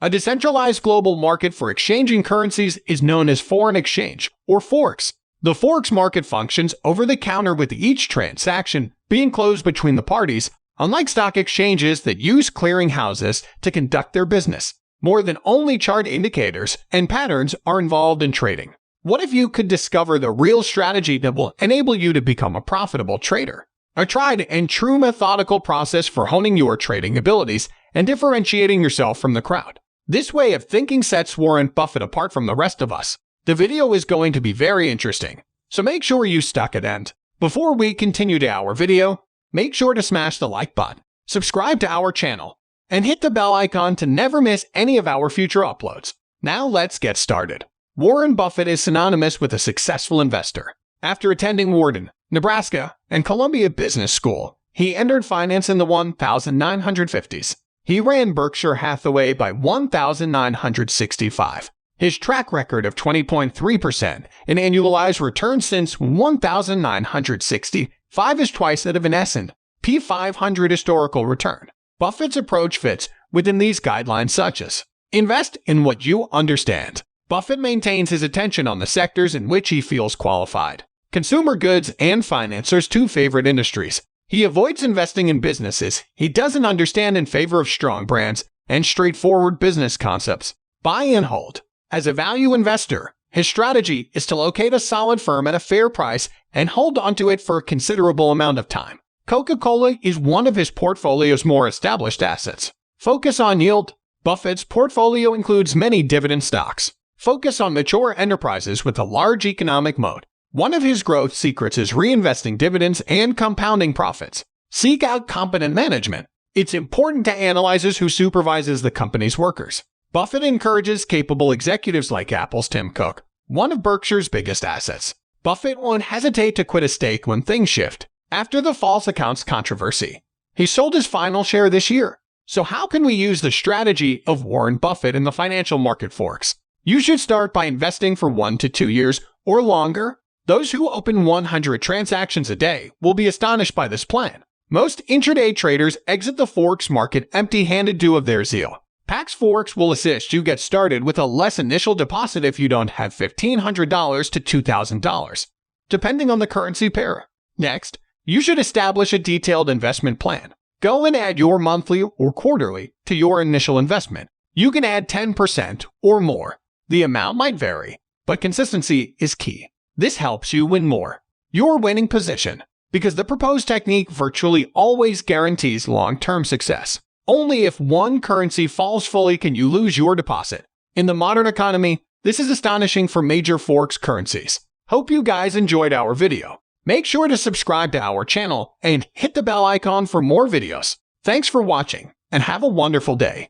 A decentralized global market for exchanging currencies is known as foreign exchange, or forex. The forex market functions over the counter with each transaction being closed between the parties, unlike stock exchanges that use clearinghouses to conduct their business. More than only chart indicators and patterns are involved in trading. What if you could discover the real strategy that will enable you to become a profitable trader? A tried and true methodical process for honing your trading abilities and differentiating yourself from the crowd. This way of thinking sets Warren Buffett apart from the rest of us. The video is going to be very interesting, so make sure you stuck at end. Before we continue to our video, make sure to smash the like button, subscribe to our channel, and hit the bell icon to never miss any of our future uploads. Now let's get started. Warren Buffett is synonymous with a successful investor. After attending Wharton, Nebraska, and Columbia Business School, he entered finance in the 1950s. He ran Berkshire Hathaway by 1965. His track record of 20.3% in annualized return since 1965 is twice that of an S&P 500 historical return. Buffett's approach fits within these guidelines such as invest in what you understand. Buffett maintains his attention on the sectors in which he feels qualified. Consumer goods and finance are his two favorite industries. He avoids investing in businesses he doesn't understand in favor of strong brands and straightforward business concepts. Buy and hold. As a value investor, his strategy is to locate a solid firm at a fair price and hold onto it for a considerable amount of time. Coca-Cola is one of his portfolio's more established assets. Focus on yield. Buffett's portfolio includes many dividend stocks. Focus on mature enterprises with a large economic moat. One of his growth secrets is reinvesting dividends and compounding profits. Seek out competent management. It's important to analyze who supervises the company's workers. Buffett encourages capable executives like Apple's Tim Cook, one of Berkshire's biggest assets. Buffett won't hesitate to quit a stake when things shift. After the false accounts controversy, he sold his final share this year. So how can we use the strategy of Warren Buffett in the financial market forex? You should start by investing for 1 to 2 years or longer. Those who open 100 transactions a day will be astonished by this plan. Most intraday traders exit the forex market empty-handed due of their zeal. Pax Forex will assist you get started with a less initial deposit if you don't have $1,500 to $2,000, depending on the currency pair. Next, you should establish a detailed investment plan. Go and add your monthly or quarterly to your initial investment. You can add 10% or more. The amount might vary, but consistency is key. This helps you win more. Your winning position, because the proposed technique virtually always guarantees long-term success. Only if one currency falls fully can you lose your deposit. In the modern economy, this is astonishing for major forex currencies. Hope you guys enjoyed our video. Make sure to subscribe to our channel and hit the bell icon for more videos. Thanks for watching and have a wonderful day.